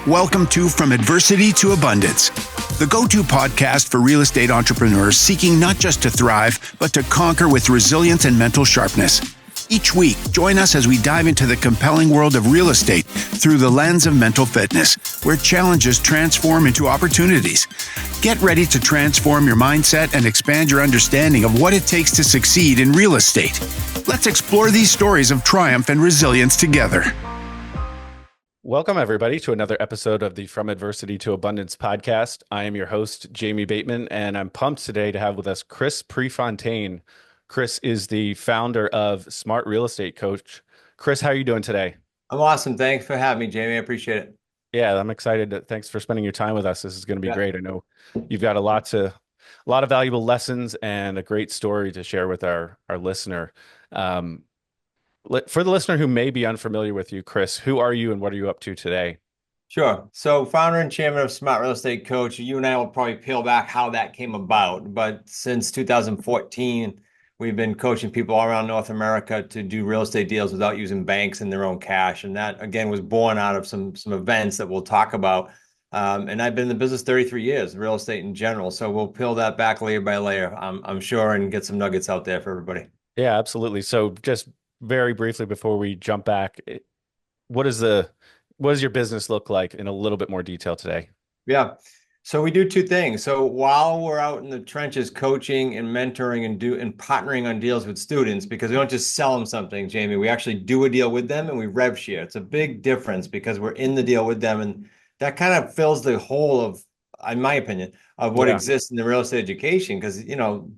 Welcome to From Adversity to Abundance, the go-to podcast for real estate entrepreneurs seeking not just to thrive, but to conquer with resilience and mental sharpness. Each week, join us as we dive into the compelling world of real estate through the lens of mental fitness, where challenges transform into opportunities. Get ready to transform your mindset and expand your understanding of what it takes to succeed in real estate. Let's explore these stories of triumph and resilience together. Welcome, everybody, to another episode of the From Adversity to Abundance podcast. I am your host, Jamie Bateman, and I'm pumped today to have with us Chris Prefontaine. Chris is the founder of Smart Real Estate Coach. Chris, how are you doing today? I'm awesome. Thanks for having me, Jamie. I appreciate it. Yeah, I'm excited. Thanks for spending your time with us. This is going to be great. I know you've got a lot of valuable lessons and a great story to share with our listener. For the listener who may be unfamiliar with you, Chris, who are you and what are you up to today? Sure. So founder and chairman of Smart Real Estate Coach, you and I will probably peel back how that came about. But since 2014, we've been coaching people all around North America to do real estate deals without using banks and their own cash. And that, again, was born out of some events that we'll talk about. And I've been in the business 33 years, real estate in general. So we'll peel that back layer by layer, I'm sure, and get some nuggets out there for everybody. Yeah, absolutely. So just very briefly before we jump back, what does your business look like in a little bit more detail today? Yeah. So we do two things. So while we're out in the trenches coaching and mentoring and partnering on deals with students, because we don't just sell them something, Jamie, we actually do a deal with them and we rev share. It's a big difference because we're in the deal with them, and that kind of fills the hole of, in my opinion, of what exists in the real estate education. Because,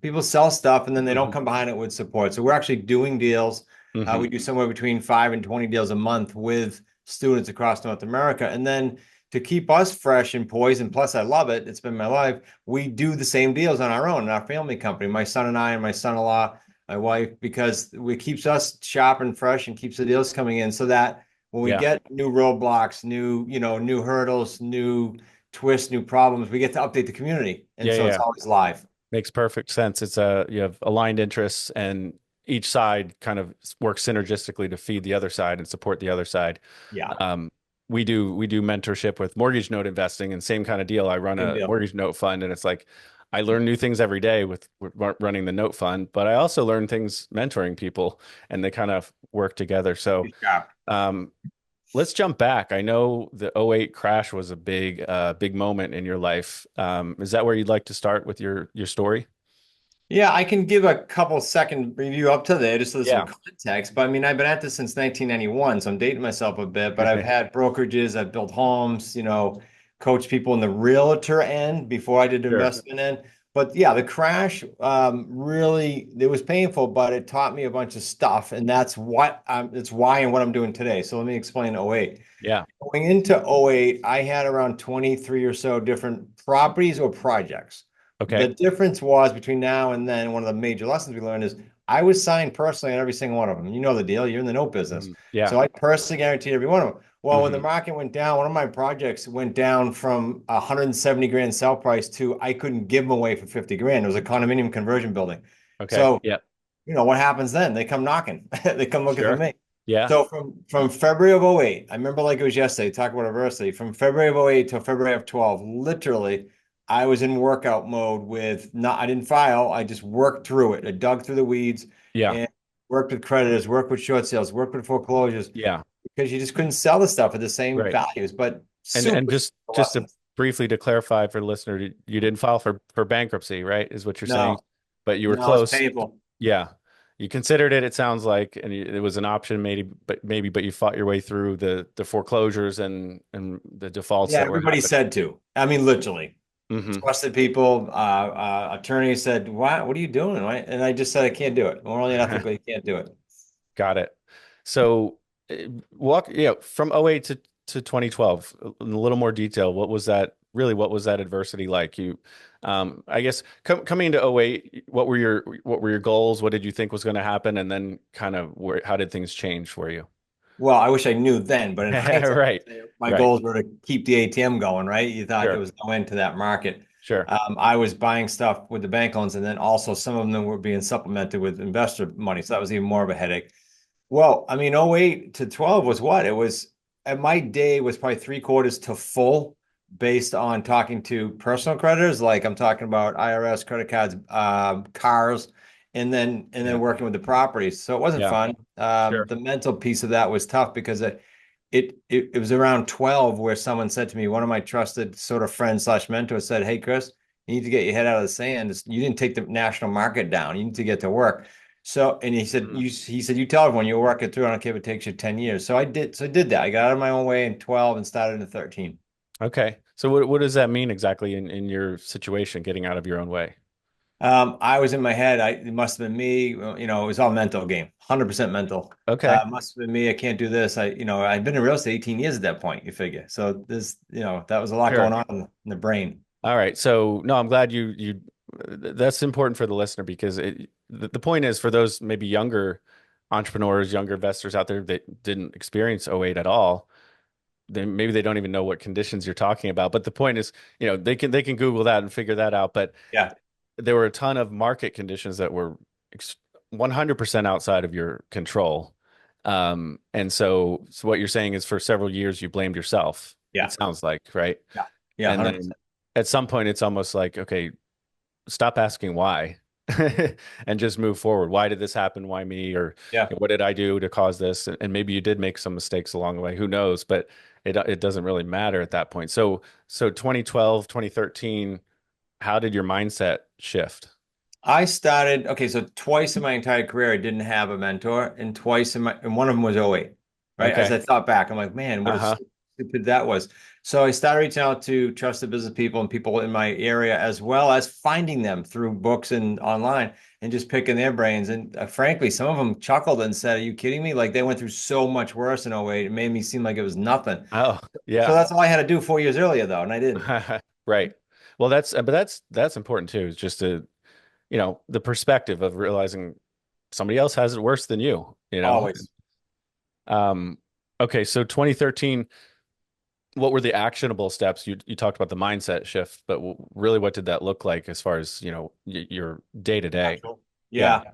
people sell stuff and then they don't come behind it with support. So we're actually doing deals. We do somewhere between 5 and 20 deals a month with students across North America. And then to keep us fresh and poised, and plus I love it, it's been my life, we do the same deals on our own in our family company, my son and I and my son-in-law, my wife, because it keeps us sharp and fresh and keeps the deals coming in, so that when we get new roadblocks, new hurdles, new twists, new problems, we get to update the community. And it's always live. Makes perfect sense. It's you have aligned interests, and each side kind of works synergistically to feed the other side and support the other side. Yeah. We do mentorship with mortgage note investing, and same kind of deal. I run a mortgage note fund, and it's like I learn new things every day with running the note fund, but I also learn things mentoring people, and they kind of work together. So let's jump back. I know the '08 crash was a big moment in your life. Is that where you'd like to start with your story? Yeah, I can give a couple second review up to there just so there's some context. But I mean, I've been at this since 1991, so I'm dating myself a bit. But I've had brokerages, I've built homes, coached people in the realtor end before I did investment end. But yeah, the crash really, it was painful, but it taught me a bunch of stuff, and that's why and what I'm doing today. So let me explain '08. Yeah, going into '08, I had around 23 or so different properties or projects. Okay. The difference was between now and then, one of the major lessons we learned is I was signed personally on every single one of them. You know the deal. You're in the note business. Yeah. So I personally guaranteed every one of them. Well, when the market went down, one of my projects went down from 170 grand sell price to I couldn't give them away for 50 grand. It was a condominium conversion building. Okay. So, what happens then? They come knocking. They come looking for me. Yeah. So from February of '08, I remember like it was yesterday, talk about adversity. From February of '08 till February of '12, literally, I was in workout mode I didn't file. I just worked through it. I dug through the weeds. And worked with creditors, worked with short sales, worked with foreclosures. Yeah. Because you just couldn't sell the stuff at the same values. But and just to briefly to clarify for the listener, you didn't file for bankruptcy, right? Is what you're saying? But you were close. It's painful. Yeah. You considered it sounds like, and it was an option but you fought your way through the foreclosures and the defaults. Yeah, everybody said to. I mean, literally. Trusted people, attorney said, what are you doing? And I just said, I can't do it. Morally and ethically, you can't do it. Got it. So from '08 to 2012, in a little more detail, what was that adversity like? I guess coming into '08, what were your goals? What did you think was going to happen? And then kind of how did things change for you? Well, I wish I knew then, but in hindsight, my Right. goals were to keep the ATM going, right? You thought there was no end to that market. Sure. I was buying stuff with the bank loans, and then also some of them were being supplemented with investor money. So that was even more of a headache. Well, I mean, '08 to '12 was what? It was my day was probably 3/4 to full based on talking to personal creditors. Like I'm talking about IRS, credit cards, cars, and then working with the properties. So it wasn't fun. Sure. The mental piece of that was tough because it was around 12 where someone said to me, one of my trusted sort of friends slash mentors said, "Hey, Chris, you need to get your head out of the sand. You didn't take the national market down. You need to get to work." So, and he said, you tell everyone you'll work it through. I don't care if it takes you 10 years. So I did that. I got out of my own way in 12 and started in 13. Okay. So what does that mean exactly in your situation, getting out of your own way? I was in my head. It must have been me. It was all mental game, 100% mental. Okay. Must have been me. I can't do this. I've been in real estate 18 years at that point, you figure. So that was a lot Sure. going on in the brain. All right. So no, I'm glad that's important for the listener because the point is for those maybe younger entrepreneurs, younger investors out there that didn't experience '08 at all, maybe they don't even know what conditions you're talking about. But the point is, they can Google that and figure that out. But Yeah. there were a ton of market conditions that were 100% outside of your control. And so what you're saying is for several years you blamed yourself. Yeah. It sounds like, right? Yeah. Yeah. And 100%. then at some point it's almost like, okay, stop asking why and just move forward. Why did this happen? Why me? Or Yeah. what did I do to cause this? And maybe you did make some mistakes along the way. Who knows? But it doesn't really matter at that point. So 2012, 2013, how did your mindset shift? Okay, so twice in my entire career, I didn't have a mentor, and one of them was '08, right? As Okay. I thought back, I'm like, man, what a Uh-huh. stupid that was. So I started reaching out to trusted business people and people in my area, as well as finding them through books and online and just picking their brains. And frankly, some of them chuckled and said, "Are you kidding me? Like they went through so much worse in '08. It made me seem like it was nothing." Oh, So yeah. that's all I had to do 4 years earlier, though, and I didn't. Right. Well, that's important too, is just the perspective of realizing somebody else has it worse than you. Always. Um, okay, so 2013, what were the actionable steps? You talked about the mindset shift, but really what did that look like as far as, your day to day? Actual. Yeah. Yeah.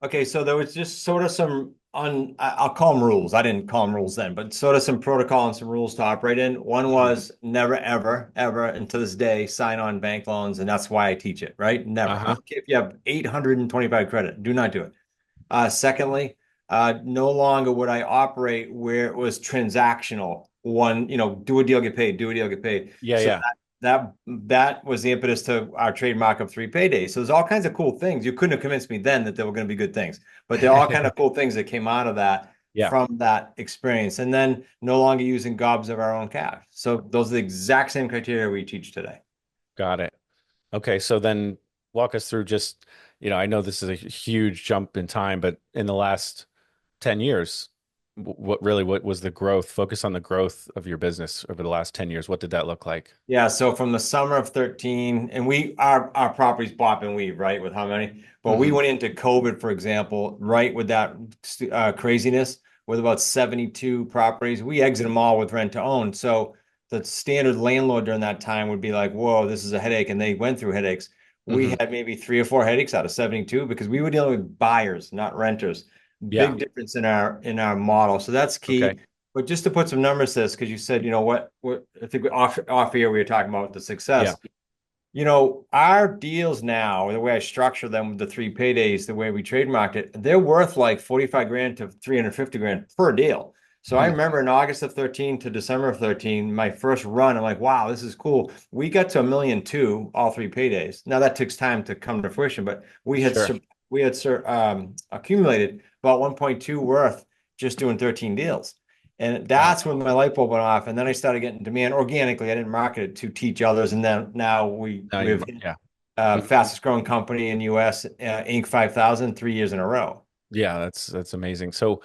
Okay, so there was just sort of I'll call them rules. I didn't call them rules then, but sort of some protocol and some rules to operate in. One was never, ever, ever, and to this day, sign on bank loans, and that's why I teach it, right? Never. I Uh-huh. don't care if you have 825 credit, do not do it. Secondly, no longer would I operate where it was transactional. One, do a deal, get paid, do a deal, get paid. Yeah, So yeah. that was the impetus to our trademark of 3 paydays. So there's all kinds of cool things. You couldn't have convinced me then that there were going to be good things, but there are all kind of cool things that came out of that Yeah, from that experience. And then no longer using gobs of our own cash. So those are the exact same criteria we teach today. got it. Okay, so then walk us through just, I know this is a huge jump in time, but in the last 10 years, what was the growth? Focus on the growth of your business over the last 10 years. What did that look like? Yeah, so from the summer of 13, and our properties bop and weave, right? With how many? But we Hmm. went into COVID, for example, right with that craziness with about 72 properties. We exit them all with rent to own. So the standard landlord during that time would be like, whoa, this is a headache. And they went through headaches. We Hmm. had maybe 3 or 4 headaches out of 72 because we were dealing with buyers, not renters. Yeah. Big difference in our model. So that's Okay. key. But just to put some numbers to this, because you said, what I think off here we were talking about the Yeah. success. Our deals now, the way I structure them with the 3 paydays, the way we trademarked it, they're worth like 45 grand to 350 grand per deal. So I Hmm. remember in August of 13 to December of 13, my first run, I'm like, wow, this is cool. We got to 1,200,000, all 3 paydays. Now that takes time to come to fruition, but Sure. we had accumulated about 1.2 worth just doing 13 deals. And Wow. that's when my light bulb went off. And then I started getting demand organically. I didn't market it to teach others. And then now Now we have yeah. fastest growing company in US, Inc. 5,000 3 years in a row. Yeah, that's amazing. So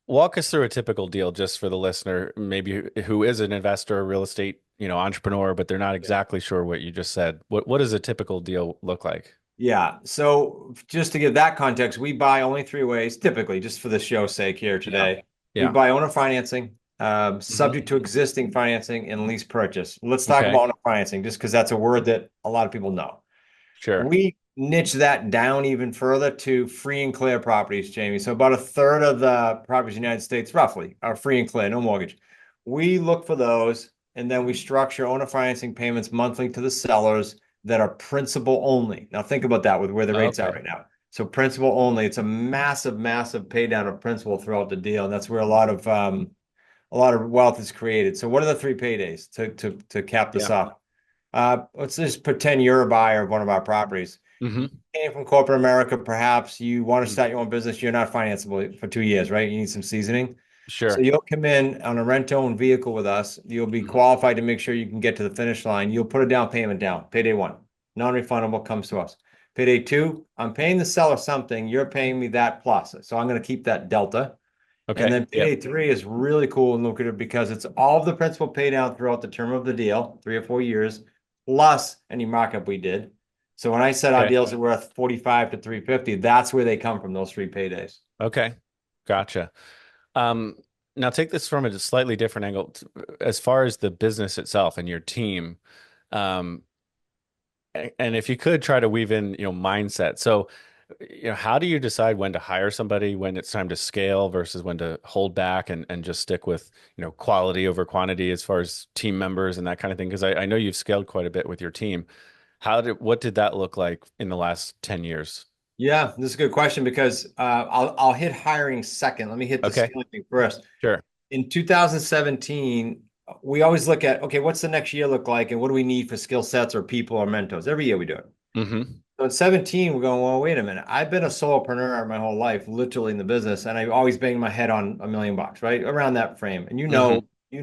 walk us through a typical deal just for the listener, maybe who is an investor, a real estate, entrepreneur, but they're not exactly sure what you just said. What does a typical deal look like? Yeah. So just to give that context, we buy only 3 ways, typically, just for the show's sake here Yeah. today. We Yeah. buy owner financing, Hmm. subject to existing financing and lease purchase. Let's talk Okay. about owner financing just because that's a word that a lot of people know. Sure. We niche that down even further to free and clear properties, Jamie. So about a third of the properties in the United States, roughly, are free and clear, no mortgage. We look for those, and then we structure owner financing payments monthly to the sellers that are principal only. Now think about that with where the rates are right now. So principal only, it's a massive, massive pay down of principal throughout the deal. And that's where a lot of wealth is created. So what are the 3 paydays to cap this off? Let's just pretend you're a buyer of one of our properties. Came from corporate America, perhaps you want to start your own business. You're not financeable for 2 years, right? You need some seasoning. Sure. So you'll come in on a rent-owned vehicle with us. You'll be qualified to make sure you can get to the finish line. You'll put a down payment down. Payday 1, non-refundable, comes to us. Payday 2, I'm paying the seller something. You're paying me that plus. So I'm going to keep that delta. Okay. And then payday 3 is really cool and lucrative because it's all of the principal pay down throughout the term of the deal, 3 or 4 years, plus any markup we did. So when I said our deals are worth 45 to 350, that's where they come from, those 3 paydays. Okay. Gotcha. Now take this from a slightly different angle. As far as the business itself and your team, and if you could try to weave in, mindset. So, how do you decide when to hire somebody, when it's time to scale versus when to hold back and just stick with, quality over quantity as far as team members and that kind of thing? Because I know you've scaled quite a bit with your team. What did that look like in the last 10 years? Yeah, this is a good question because I'll hit hiring second. Let me hit the scaling thing first. Sure. In 2017, we always look at, okay, what's the next year look like and what do we need for skill sets or people or mentors? Every year we do it. So in 17, we're going, well, wait a minute. I've been a solopreneur my whole life, literally in the business, and I've always banged my head on $1 million, right? Around that frame. And in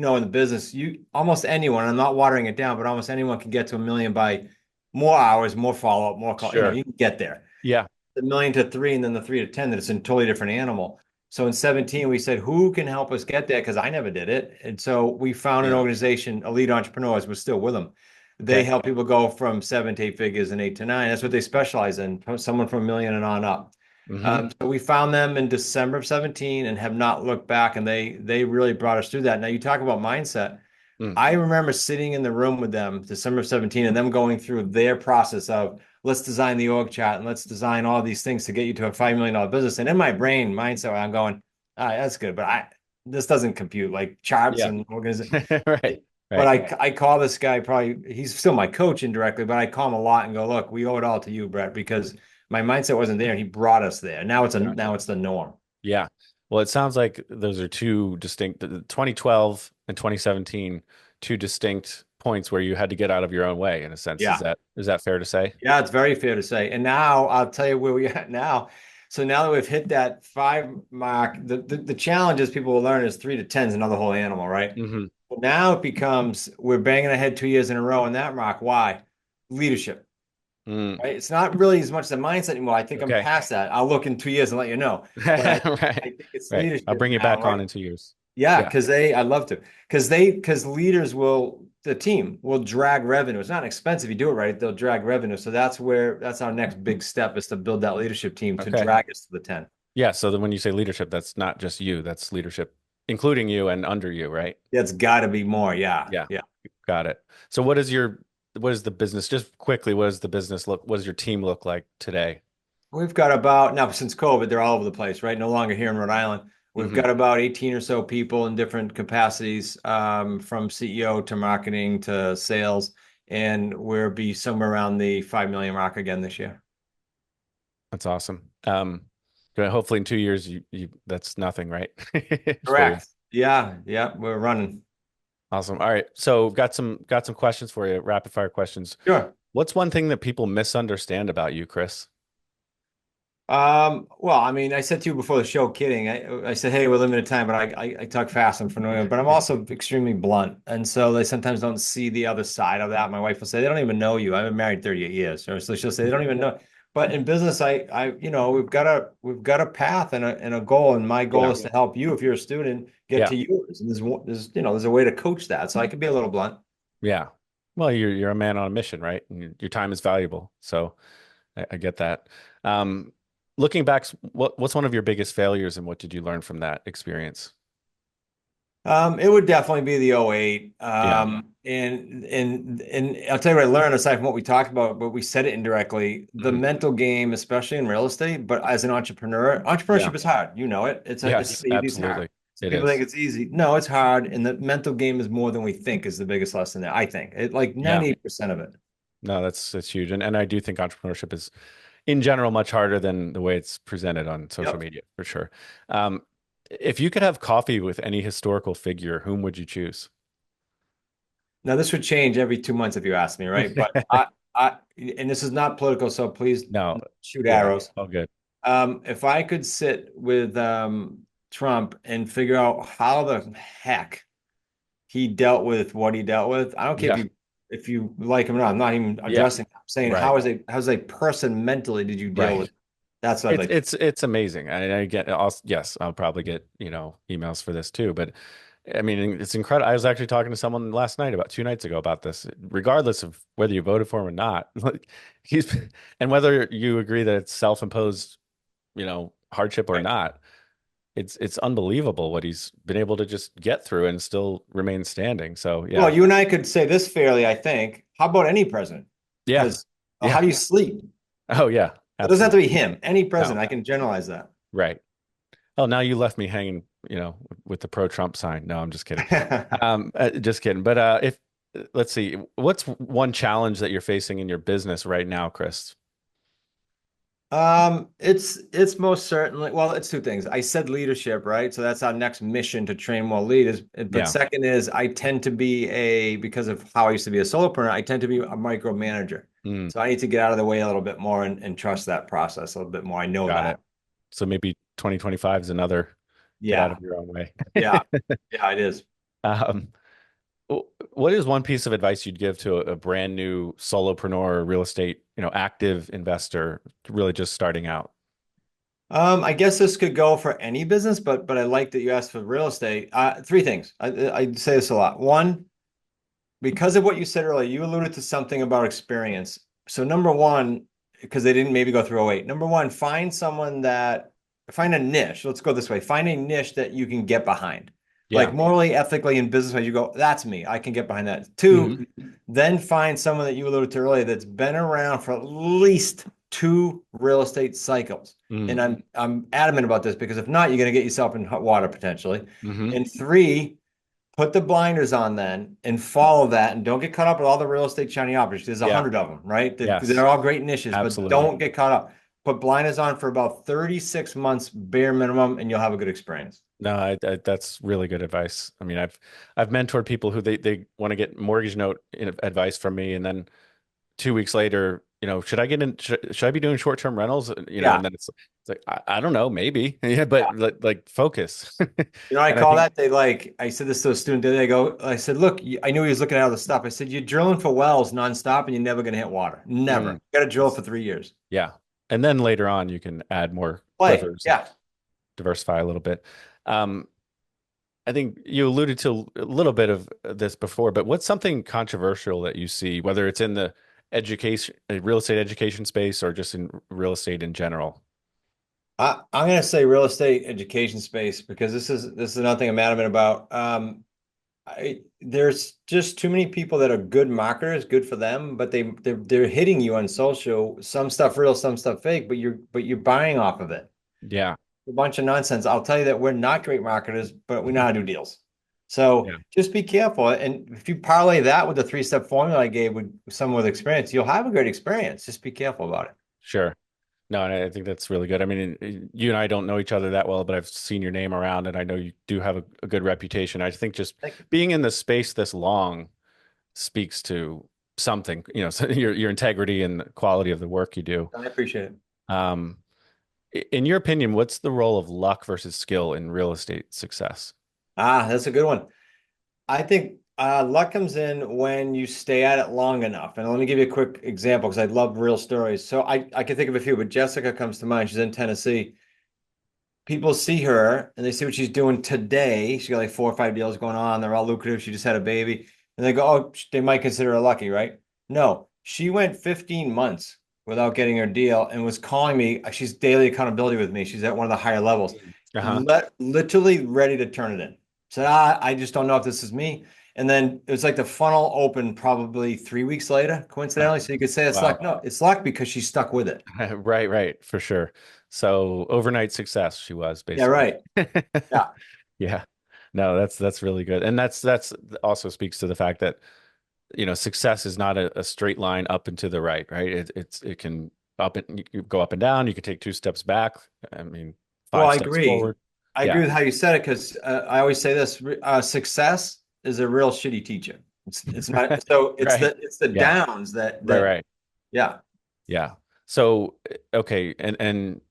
the business, almost anyone, I'm not watering it down, but almost anyone can get to $1 million by more hours, more follow-up, more call. Sure. You can get there. Yeah. The 1 million to 3 and then the 3 to 10, that it's a totally different animal. So in 17, we said, who can help us get there? Because I never did it. And so we found an organization, Elite Entrepreneurs, we're still with them. They help people go from 7 to 8 figures and 8 to 9. That's what they specialize in, someone from $1 million and on up. So we found them in December of 17 and have not looked back. And they really brought us through that. Now you talk about mindset. I remember sitting in the room with them December of 17 and them going through their process of let's design the org chart and let's design all these things to get you to a $5 million business. And in my brain mindset, I'm going, that's good, but this doesn't compute like charts and organization. Right. But I call this guy, probably he's still my coach indirectly, but I call him a lot and go, look, we owe it all to you, Brett, because my mindset wasn't there. He brought us there. Now it's the norm. Yeah. Well, it sounds like those are two distinct, 2012 and 2017, two distinct points where you had to get out of your own way in a sense. Yeah. Is that fair to say? Yeah, it's very fair to say. And now I'll tell you where we're at now. So now that we've hit that 5 mark, the challenge is people will learn is 3 to 10 is another whole animal, right? But now it becomes we're banging ahead 2 years in a row in that mark. Why? Leadership. Right? It's not really as much the mindset anymore. I think I'm past that. I'll look in 2 years and let you know. But I think it's leadership. I'll bring you back on in 2 years. Yeah, because I'd love to. Because leaders the team will drag revenue. It's not expensive. You do it right, they'll drag revenue. So that's our next big step is to build that leadership team to drag us to the 10. Yeah. So then when you say leadership, that's not just you, that's leadership, including you and under you, right? It's got to be more. Yeah. Got it. So what is the business, just quickly, what does your team look like today? We've got now since COVID, they're all over the place, right? No longer here in Rhode Island. We've got about 18 or so people in different capacities, from CEO to marketing to sales, and we'll be somewhere around the 5 million mark again this year. That's awesome. Hopefully in 2 years, you that's nothing, right? Correct. Yeah, we're running. Awesome. All right. So got some questions for you, rapid fire questions. Sure. What's one thing that people misunderstand about you, Chris? Well, I mean, I said to you before the show, kidding. I said, hey, we're limited time, but I talk fast and familiar, but I'm also extremely blunt. And so they sometimes don't see the other side of that. My wife will say, they don't even know you. I've been married 38 years. So she'll say, they don't even know. But in business, we've got a path and a goal. And my goal is to help you, if you're a student, get to yours. And there's a way to coach that. So I could be a little blunt. Yeah. Well, you're a man on a mission, right? And your time is valuable. So I get that. Looking back, what's one of your biggest failures and what did you learn from that experience? It would definitely be the 08. And I'll tell you what I learned aside from what we talked about, but we said it indirectly, the mental game, especially in real estate, but as an entrepreneurship is hard. You know it. It's absolutely. hard. It People think is. it's easy. No, it's hard. And the mental game is more than we think is the biggest lesson there. I think it like Yeah. 98% of it. No, that's huge. And I do think entrepreneurship is in general much harder than the way it's presented on social Yep. media, for sure. Um, if you could have coffee with any historical figure, whom would you choose? Now this would change every 2 months if you ask me, right? But and this is not political, so please No, shoot yeah, arrows. all good. If I could sit with Trump and figure out how the heck he dealt with what he dealt with, I don't care Yeah, if you like him or not. I'm not even yeah, addressing. I'm saying right, how's a person mentally did you deal with? right. That's what I'd It's like. it's amazing. I get also, yes, I'll probably get, emails for this too, but I mean, it's incredible. I was actually talking to someone last night about 2 nights ago about this, regardless of whether you voted for him or not. Like he's and whether you agree that it's self-imposed, hardship or Right. not, it's unbelievable what he's been able to just get through and still remain standing. So Well, yeah. you and I could say this fairly, I think. How about any president? Yeah. Because how Yeah. do you sleep? Oh yeah. It doesn't have to Absolutely. be him. Any No. president. I can generalize that. Right. Oh, now you left me hanging, with the pro-Trump sign. No, I'm just kidding. Just kidding. But if let's see, what's one challenge that you're facing in your business right now, Chris? It's most certainly, well, it's two things. I said leadership, right? So that's our next mission to train more leaders. But Yeah. second is I tend to be because of how I used to be a solopreneur, I tend to be a micromanager. Mm, So I need to get out of the way a little bit more and trust that process a little bit more. I know got that. it. So maybe 2025 is another get out Yeah. of your own way. Yeah. Yeah, it is. Um, what is one piece of advice you'd give to a brand new solopreneur or real estate, active investor really just starting out? I guess this could go for any business, but I like that you asked for real estate. Three things. I say this a lot. One, because of what you said earlier, you alluded to something about experience. So number one, because they didn't maybe go through 08. Number one, find a niche. Let's go this way. Find a niche that you can get behind. Like Yeah. morally, ethically, and business wise, you go, that's me. I can get behind that. Hmm. Two, then find someone that you alluded to earlier that's been around for at least two real estate cycles. Mm. And I'm adamant about this because if not, you're going to get yourself in hot water potentially. Hmm. And three, put the blinders on then and follow that and don't get caught up with all the real estate shiny objects. There's a Yeah. hundred of them, right? Yes. They're all great niches, but Absolutely. don't get caught up. Put blinders on for about 36 months bare minimum and you'll have a good experience. No, that's really good advice. I mean, I've mentored people who they want to get mortgage note advice from me, and then 2 weeks later, should I get in? Should I be doing short-term rentals? Yeah. And then it's like I don't know, maybe. Yeah, but like focus. I And I call think, that I said this to a student today. I said, look, I knew he was looking at all the stuff. I said, you're drilling for wells nonstop and you're never going to hit water. Never. mm, You got to drill for 3 years. yeah. And then later on, you can add more Play. quivers, Yeah. diversify a little bit. Um, I think you alluded to a little bit of this before, but what's something controversial that you see, whether it's in the education, real estate education space, or just in real estate in general? I'm going to say real estate education space because this is another thing I'm adamant about. There's just too many people that are good marketers, good for them, but they're hitting you on social, some stuff real, some stuff fake, but you're buying off of it. Yeah. A bunch of nonsense. I'll tell you that we're not great marketers, but we know how to do deals. So Yeah. just be careful. And if you parlay that with the 3-step formula I gave with someone with experience, you'll have a great experience. Just be careful about it. Sure. No, and I think that's really good. I mean, you and I don't know each other that well, but I've seen your name around, and I know you do have a good reputation. I think just Thank you. being in the space this long speaks to something, so your integrity and the quality of the work you do. I appreciate it. Um, in your opinion, what's the role of luck versus skill in real estate success? That's a good one. I think luck comes in when you stay at it long enough. And let me give you a quick example because I love real stories. So I can think of a few, but Jessica comes to mind. She's in Tennessee. People see her and they see what she's doing today. She got like 4 or 5 deals going on. They're all lucrative. She just had a baby. And they go, oh, they might consider her lucky, right? No, she went 15 months without getting her deal and was calling me. She's daily accountability with me. She's at one of the higher levels, Uh-huh. literally ready to turn it in. Said, I just don't know if this is me. And then it was like the funnel opened probably 3 weeks later, coincidentally. So you could say it's Wow. luck. No, it's luck because she stuck with it. Right, for sure. So overnight success she was Yeah, basically. right. Yeah. Yeah. No, that's really good. And that's also speaks to the fact that, success is not a straight line up and to the right, right? It can you go up and down. You can take 2 steps back. I mean, Well, 5 steps forward. I agree Yeah. with how you said it, because I always say this: success is a real shitty teacher. It's not. So Right. it's the Yeah. downs Right. Right. yeah. Yeah. So, okay. And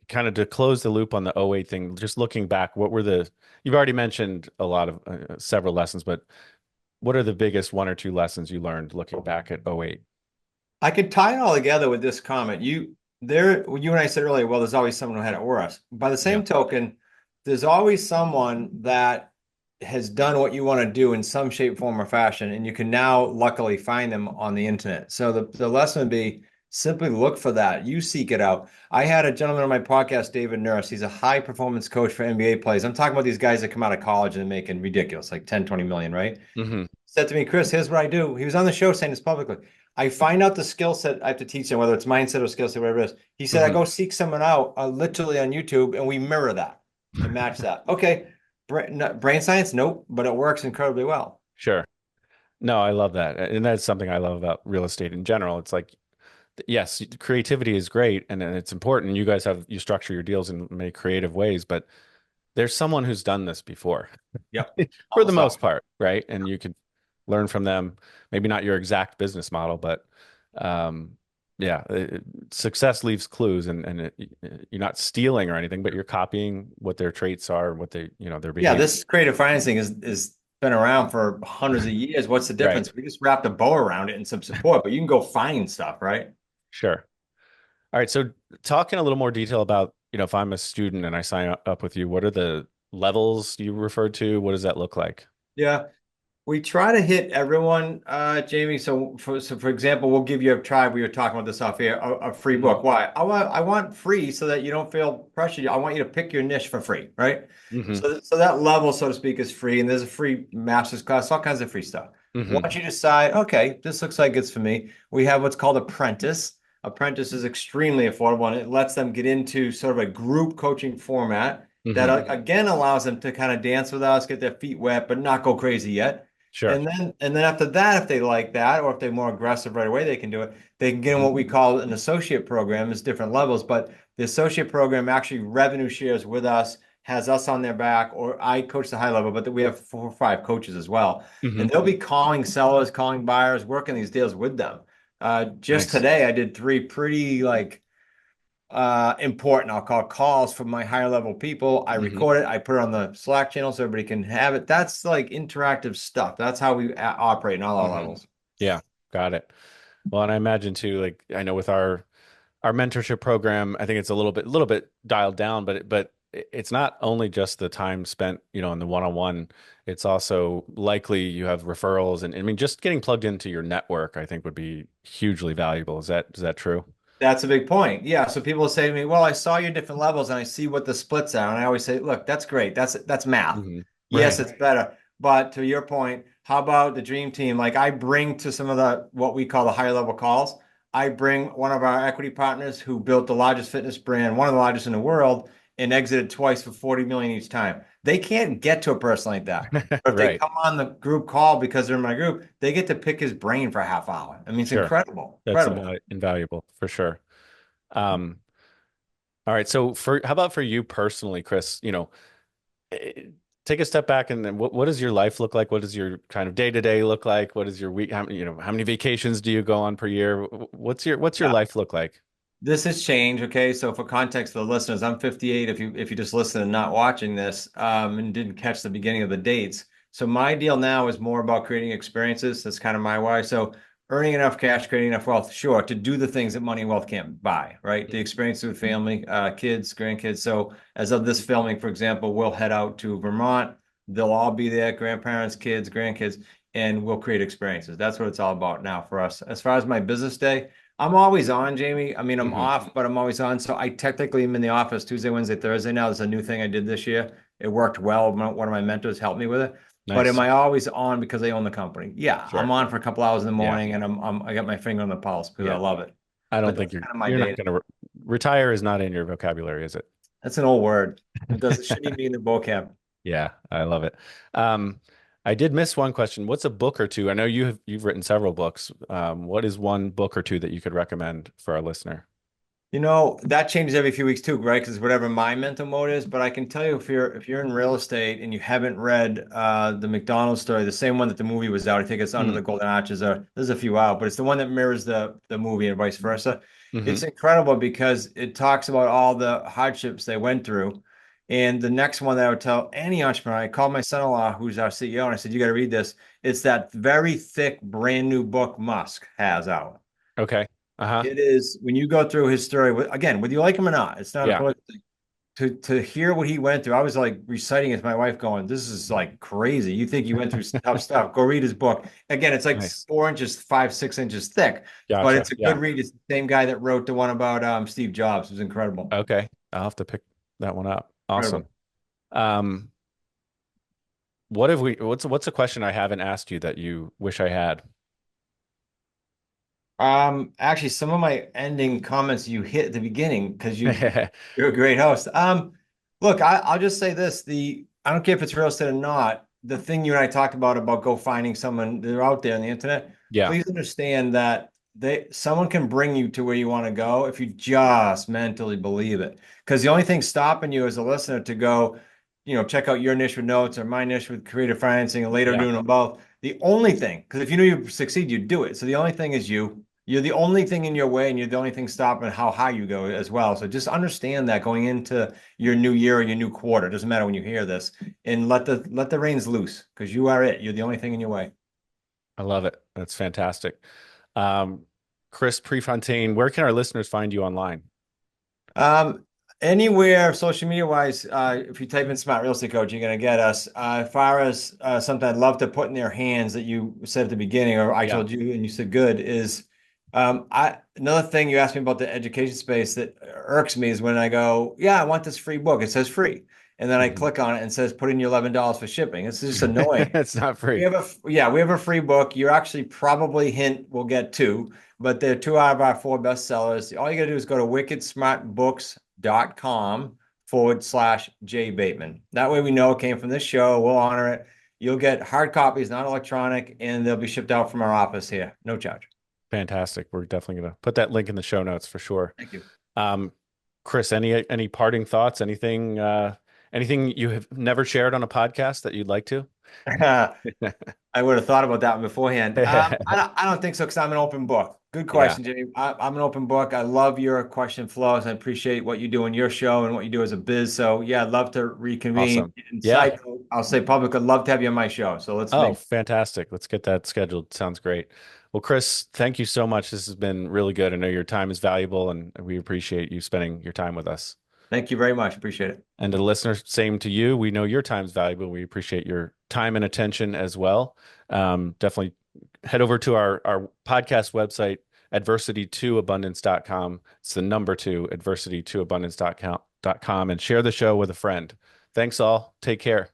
kind of to close the loop on the '08 thing, just looking back, you've already mentioned a lot of several lessons, but what are the biggest 1 or 2 lessons you learned looking back at '08? I could tie it all together with this comment. You and I said earlier, well, there's always someone who had it worse. By the Yeah. same token, there's always someone that has done what you want to do in some shape, form, or fashion, and you can now luckily find them on the internet. So the lesson would be simply look for that. You seek it out. I had a gentleman on my podcast, David Nurse. He's a high performance coach for NBA players. I'm talking about these guys that come out of college and making ridiculous, like 10, 20 million, right? Hmm. Said to me, Chris, here's what I do. He was on the show saying this publicly. I find out the skill set I have to teach them, whether it's mindset or skill set, whatever it is. He said, I Hmm. go seek someone out literally on YouTube, and we mirror that and match that. Okay. Brain science? Nope. But it works incredibly well. Sure. No, I love that. And that's something I love about real estate in general. It's like, yes, creativity is great and it's important. You structure your deals in many creative ways, but there's someone who's done this before Yep. for the Almost most all. part, right? And you can learn from them. Maybe not your exact business model, but um, yeah, success leaves clues, you're not stealing or anything, but you're copying what their traits are, what their Yeah, behavior. this creative financing is been around for hundreds of years. What's the Right. difference? We just wrapped a bow around it and some support, but you can go find stuff, right? Sure. All right. So talk in a little more detail about, if I'm a student and I sign up with you, what are the levels you referred to? What does that look like? Yeah. We try to hit everyone, Jamie. So for example, we'll give you a try. We were talking about this off here, a free Hmm. book. Why? I want free so that you don't feel pressured. I want you to pick your niche for free, right? Hmm. So that level, so to speak, is free, and there's a free master's class, all kinds of free stuff. Hmm. Once you decide, okay, this looks like it's for me, we have what's called Apprentice. Apprentice is extremely affordable, and it lets them get into sort of a group coaching format that Hmm. again allows them to kind of dance with us, get their feet wet, but not go crazy yet. Sure. And then after that, if they like that, or if they're more aggressive right away, they can do it. They can get in Mhm. what we call an associate program. There's different levels, but the associate program actually revenue shares with us, has us on their back, or I coach the high level, but we have 4 or 5 coaches as well. Hmm. And they'll be calling sellers, calling buyers, working these deals with them. Just Nice. today, I did 3 pretty important, I'll call calls from my higher level people. I Hmm. record it, I put it on the Slack channel so everybody can have it. That's like interactive stuff. That's how we operate in all our Hmm. levels. Yeah, got it. Well, and I imagine too, like I know with our mentorship program, I think it's a little bit dialed down, but it's not only just the time spent, in the one-on-one. It's also likely you have referrals, and I mean, just getting plugged into your network, I think would be hugely valuable. Is that true? That's a big point. Yeah. So people say to me, well, I saw your different levels and I see what the splits are. And I always say, look, that's great. That's math. Hmm. Yes, Right. it's better. But to your point, how about the dream team? Like I bring to some of the what we call the higher level calls, I bring one of our equity partners who built the largest fitness brand, one of the largest in the world, and exited twice for 40 million each time. They can't get to a person like that. But if they Right. come on the group call because they're in my group, they get to pick his brain for a half hour. I mean, it's Sure. incredible. That's Incredible. invaluable for sure. Um, all right. So how about for you personally, Chris, eh, take a step back and then what does your life look like? What does your kind of day to day look like? What is your week? How many vacations do you go on per year? What's your Yeah. life look like? This has changed. Okay. So for context for the listeners, I'm 58. If you just listen and not watching this, and didn't catch the beginning of the dates. So my deal now is more about creating experiences. That's kind of my why. So earning enough cash, creating enough wealth, sure, to do the things that money and wealth can't buy, right? The experience with family, kids, grandkids. So as of this filming, for example, we'll head out to Vermont. They'll all be there, grandparents, kids, grandkids, and we'll create experiences. That's what it's all about now for us. As far as my business day, I'm always on, Jamie. I mean, I'm Hmm. off, but I'm always on. So I technically am in the office Tuesday, Wednesday, Thursday. Now there's a new thing I did this year. It worked well. One of my mentors helped me with it. But am Nice. I always on because they own the company? Yeah, I'm Sure. on for a couple hours in the Yeah. morning, and I got my finger on the pulse because I Yeah. love it. I But don't think that's you're kind of my you're day. not going to retire is not in your vocabulary, is it? That's an old word. It shouldn't even be in the vocab. Yeah, I love it. I did miss one question. What's a book or two? I know you've written several books. What is one book or two that you could recommend for our listener? That changes every few weeks too, right? Because whatever my mental mode is, but I can tell you if you're in real estate and you haven't read the McDonald's story, the same one that the movie was out, I think it's Under the Golden Arches. There's a few out, but it's the one that mirrors the movie and vice versa. It's incredible because it talks about all the hardships they went through. And the next one that I would tell any entrepreneur, I called my son-in-law, who's our CEO, and I said, "You got to read this. It's that very thick, brand new book Musk has out." Okay. Uh-huh. It is when you go through his story, again, whether you like him or not, it's not a political thing. To hear what he went through, I was like reciting it to my wife, going, "This is like crazy. You think you went through tough stuff? Go read his book." Again, it's like 4 inches, 5-6 inches thick, but it's a good read. It's the same guy that wrote the one about Steve Jobs. It was incredible. Okay, I'll have to pick that one up. Awesome. What's a question I haven't asked you that you wish I had? Actually, some of my ending comments you hit at the beginning because you're a great host. Look, I'll just say this: I don't care if it's real estate or not. The thing you and I talked about go finding someone, they're out there on the internet. Yeah. Please understand that someone can bring you to where you want to go if you just mentally believe it. Because the only thing stopping you as a listener to go, check out your niche with notes or my niche with creative financing and later doing them both. The only thing, because if you know you succeed, you do it. So the only thing is you. You're the only thing in your way, and you're the only thing stopping how high you go as well. So just understand that going into your new year or your new quarter, it doesn't matter when you hear this, and let the reins loose because you are it. You're the only thing in your way. I love it. That's fantastic. Chris Prefontaine, where can our listeners find you online? Anywhere social media wise, if you type in Smart Real Estate Coach, you're going to get us. As far as something I'd love to put in their hands that you said at the beginning, or I told you and you said good, is another thing you asked me about the education space that irks me is when I go, I want this free book. It says free. And then I click on it and it says, put in your $11 for shipping. It's just annoying. It's not free. We have a free book. You're actually probably we'll get 2, but they're 2 out of our 4 bestsellers. All you got to do is go to wickedsmartbooks.com/J Bateman. That way we know it came from this show. We'll honor it. You'll get hard copies, not electronic, and they'll be shipped out from our office here. No charge. Fantastic. We're definitely going to put that link in the show notes for sure. Thank you. Chris, any parting thoughts? Anything you have never shared on a podcast that you'd like to? I would have thought about that beforehand. I don't think so because I'm an open book. Good question, Jamie. I'm an open book. I love your question flows. I appreciate what you do in your show and what you do as a biz. So I'd love to reconvene. Awesome. I'll say public, I'd love to have you on my show. So let's fantastic. Let's get that scheduled. Sounds great. Well, Chris, thank you so much. This has been really good. I know your time is valuable and we appreciate you spending your time with us. Thank you very much. Appreciate it. And to the listeners, same to you. We know your time is valuable. We appreciate your time and attention as well. Definitely head over to our podcast website, adversity2abundance.com. It's the number 2, adversity2abundance.com, and share the show with a friend. Thanks all. Take care.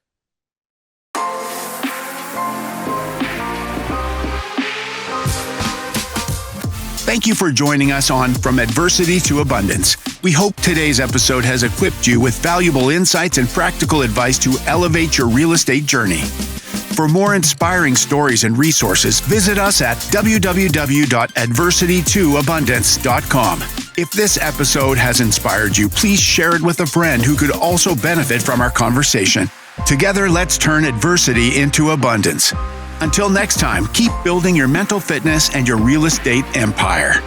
Thank you for joining us on From Adversity to Abundance. We hope today's episode has equipped you with valuable insights and practical advice to elevate your real estate journey. For more inspiring stories and resources, visit us at www.adversity2abundance.com. If this episode has inspired you, please share it with a friend who could also benefit from our conversation. Together, let's turn adversity into abundance. Until next time, keep building your mental fitness and your real estate empire.